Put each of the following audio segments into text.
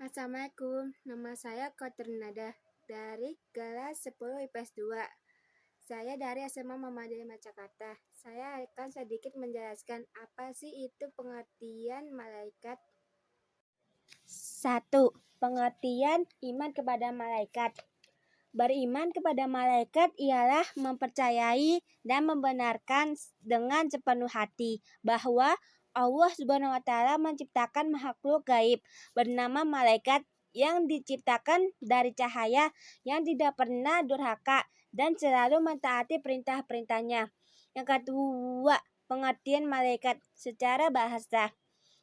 Assalamualaikum, nama saya Koternada dari kelas 10 IPS 2. Saya dari SMA Muhammadiyah Macakarta. Saya akan sedikit menjelaskan apa sih itu pengertian malaikat. 1. Pengertian iman kepada malaikat. Beriman kepada malaikat ialah mempercayai dan membenarkan dengan sepenuh hati bahwa Allah Subhanahu wa Ta'ala menciptakan makhluk gaib bernama malaikat yang diciptakan dari cahaya yang tidak pernah durhaka dan selalu mentaati perintah-perintahnya. Yang kedua, pengertian malaikat secara bahasa.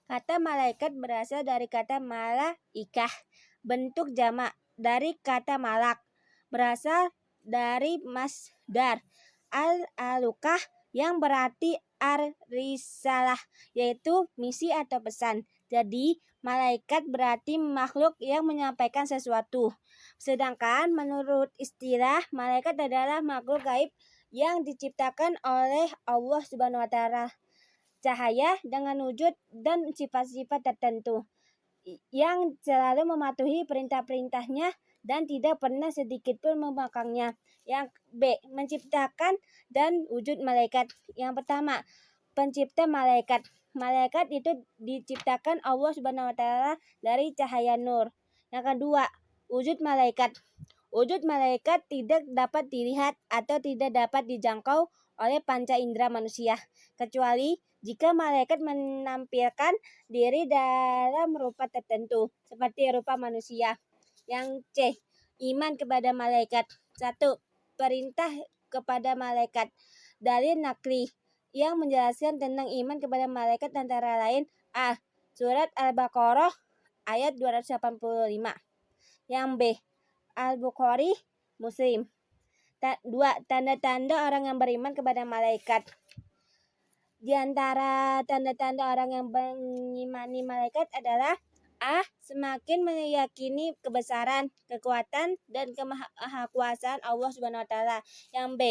Kata malaikat berasal dari kata malaikah, bentuk jamak dari kata malak, berasal dari masdar al-alukah yang berarti ar-risalah, yaitu misi atau pesan. Jadi malaikat berarti makhluk yang menyampaikan sesuatu. Sedangkan menurut istilah, malaikat adalah makhluk gaib yang diciptakan oleh Allah Subhanahu wa Ta'ala, cahaya dengan wujud dan sifat-sifat tertentu yang selalu mematuhi perintah-perintahnya dan tidak pernah sedikit pun membangkangnya. Yang B, menciptakan dan wujud malaikat. Yang pertama, pencipta malaikat. Malaikat itu diciptakan Allah Subhanahu wa Ta'ala dari cahaya nur. Yang kedua, wujud malaikat. Wujud malaikat tidak dapat dilihat atau tidak dapat dijangkau oleh panca indera manusia, kecuali jika malaikat menampilkan diri dalam rupa tertentu, seperti rupa manusia. Yang C, iman kepada malaikat. 1. Perintah kepada malaikat. Dalil nakli yang menjelaskan tentang iman kepada malaikat antara lain A. Surat Al-Baqarah ayat 285. Yang B. Al-Bukhari, Muslim. 2. Tanda-tanda orang yang beriman kepada malaikat. Di antara tanda-tanda orang yang mengimani malaikat adalah A. Semakin meyakini kebesaran, kekuatan, dan kemahakuasaan Allah Subhanahu wa Ta'ala. Yang B.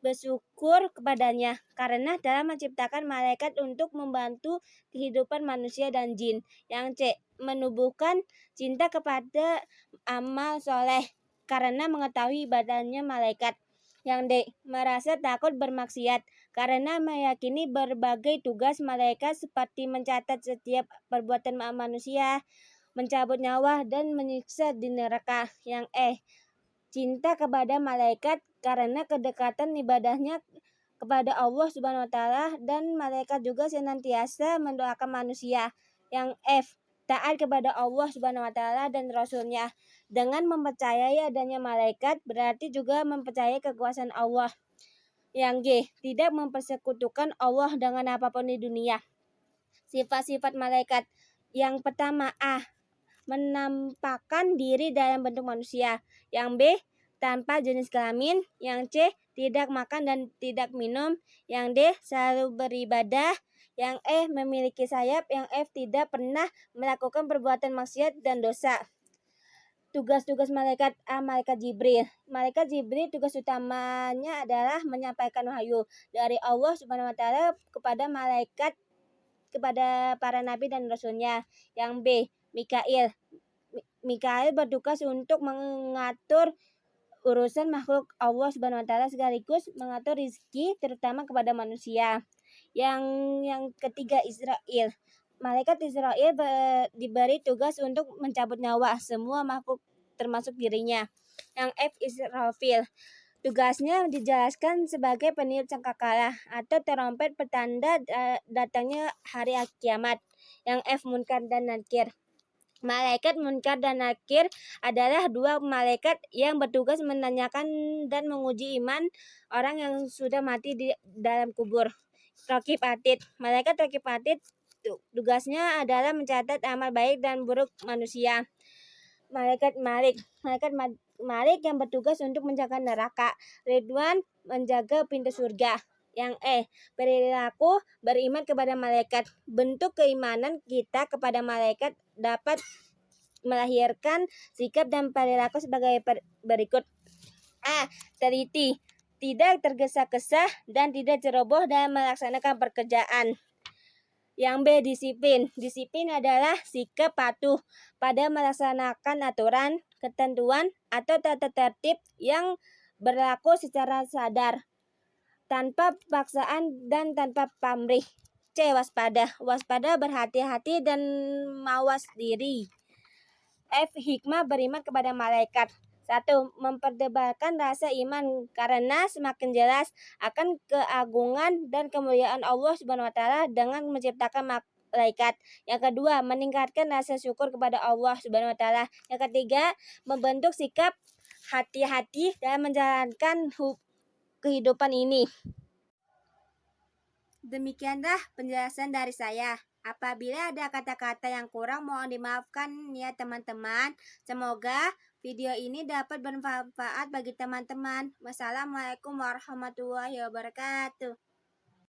Bersyukur kepadanya karena dalam menciptakan malaikat untuk membantu kehidupan manusia dan jin. Yang C. Menubuhkan cinta kepada amal soleh karena mengetahui ibadahnya malaikat. Yang D. Merasa takut bermaksiat karena meyakini berbagai tugas malaikat seperti mencatat setiap perbuatan manusia, mencabut nyawa, dan menyiksa di neraka. Yang E. Cinta kepada malaikat karena kedekatan ibadahnya kepada Allah Subhanahu wa Ta'ala dan malaikat juga senantiasa mendoakan manusia. Yang F. Taat kepada Allah Subhanahu wa Ta'ala dan Rasulnya. Dengan mempercayai adanya malaikat berarti juga mempercayai kekuasaan Allah. Yang G. Tidak mempersekutukan Allah dengan apapun di dunia. Sifat-sifat malaikat. Yang pertama A. Menampakkan diri dalam bentuk manusia. Yang B. Tanpa jenis kelamin. Yang C. Tidak makan dan tidak minum. Yang D. Selalu beribadah. Yang E. Memiliki sayap. Yang F. Tidak pernah melakukan perbuatan maksiat dan dosa. Tugas-tugas malaikat A. Malaikat Jibril. Malaikat Jibril tugas utamanya adalah menyampaikan wahyu dari Allah Subhanahu wa Ta'ala kepada malaikat, kepada para nabi dan rasulnya. Yang B. Mikail. Mikail bertugas untuk mengatur urusan makhluk Allah Subhanahu wa Ta'ala sekaligus mengatur rezeki terutama kepada manusia. Yang ketiga, Israel. Malaikat Israel diberi tugas untuk mencabut nyawa semua makhluk termasuk dirinya. Yang F. Israfil. Tugasnya dijelaskan sebagai peniup sangkakala atau terompet petanda datangnya hari kiamat. Yang F. Munkar dan Nakir. Malaikat Munkar dan Nakir adalah dua malaikat yang bertugas menanyakan dan menguji iman orang yang sudah mati di dalam kubur. Raqib Atid. Malaikat Raqib Atid tugasnya adalah mencatat amal baik dan buruk manusia. Malaikat Malik. Malaikat Malik yang bertugas untuk menjaga neraka. Ridwan menjaga pintu surga. Yang E. Perilaku beriman kepada malaikat. Bentuk keimanan kita kepada malaikat dapat melahirkan sikap dan perilaku sebagai berikut. A. Teliti, tidak tergesa-gesa dan tidak ceroboh dalam melaksanakan pekerjaan. Yang B. Disiplin. Disiplin adalah sikap patuh pada melaksanakan aturan, ketentuan, atau tata tertib yang berlaku secara sadar, tanpa paksaan dan tanpa pamrih. C. Waspada. Waspada berhati-hati dan mawas diri. F. Hikmah beriman kepada malaikat. 1. Memperdebatkan rasa iman karena semakin jelas akan keagungan dan kemuliaan Allah Subhanahu wa taala dengan menciptakan malaikat. Yang kedua, meningkatkan rasa syukur kepada Allah Subhanahu wa taala. Yang ketiga, membentuk sikap hati-hati dalam menjalankan kehidupan ini. Demikianlah penjelasan dari saya. Apabila ada kata-kata yang kurang, mohon dimaafkan ya teman-teman. Semoga video ini dapat bermanfaat bagi teman-teman. Wassalamualaikum warahmatullahi wabarakatuh.